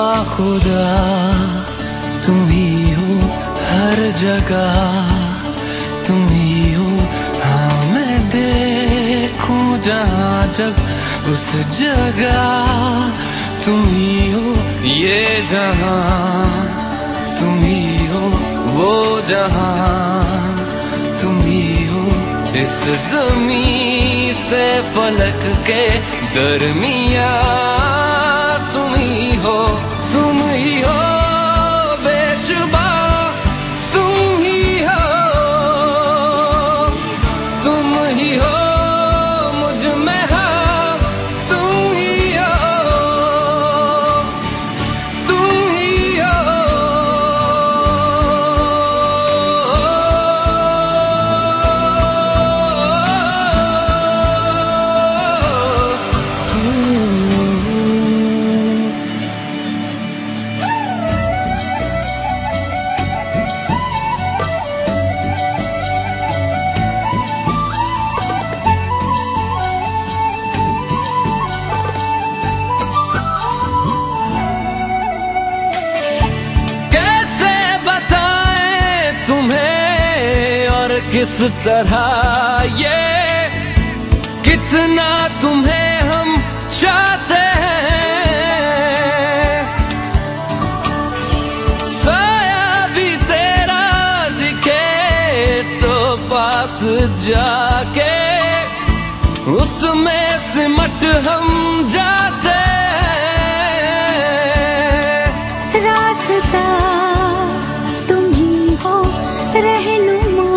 बाखुदा तुम ही हो हर जगह, तुम ही हो। हाँ मैं देखूं जहाँ जब उस जगह तुम ही हो। ये जहाँ तुम ही हो, वो जहाँ तुम ही हो। इस ज़मीं से फलक के दरमियाँ तुम ही हो, तुम ही हो बेशुबा, तुम ही हो, तुम ही हो मुझ में हाँ, तुम ही हो, तुम ही हो। किस तरह ये कितना तुम्हें हम चाहते हैं, साया भी तेरा दिखे तो पास जाके उसमें सिमट हम जाते हैं। रास्ता तुम ही हो, रहनुमा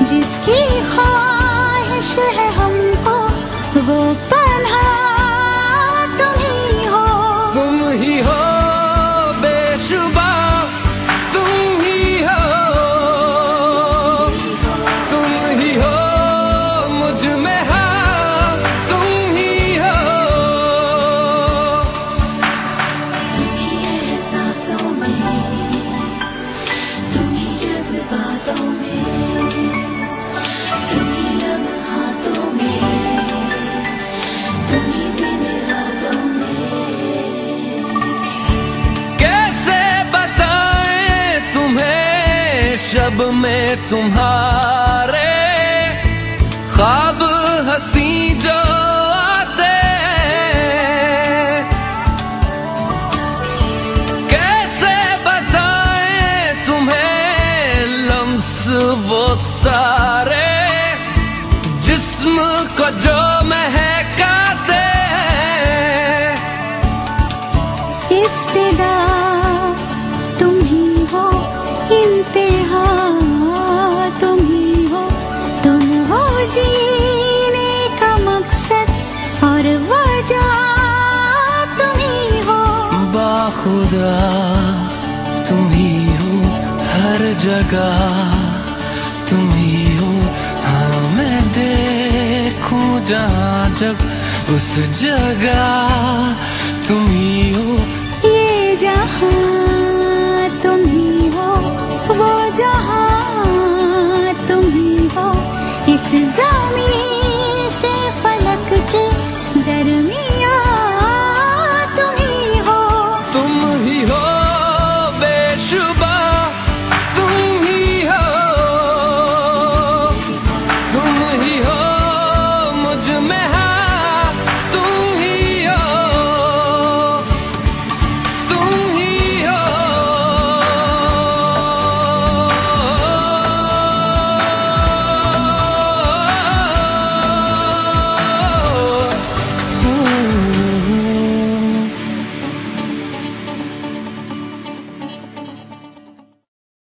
जिसकी ख्वाहिश है हमको, वो पन्हा तुम ही हो, तुम ही हो बेशुबा, तुम ही हो, तुम ही हो मुझ में हाँ, तुम ही हो। तुम ही एहसासों में, तुम ही जज्बातों में, शब में तुम्हारे ख्वाब हंसी जो आते, कैसे बताएं तुम्हें लम्स वो सारे जिस्म को जो महकाते। इफ्तिदा तुम ही हो, इंतहा तुम ही हो, तुम हो जीने का मकसद और वजह तुम ही हो। बाखुदा तुम ही हो हर जगह, तुम ही हो। हाँ मैं देखूं जहाँ जब उस जगह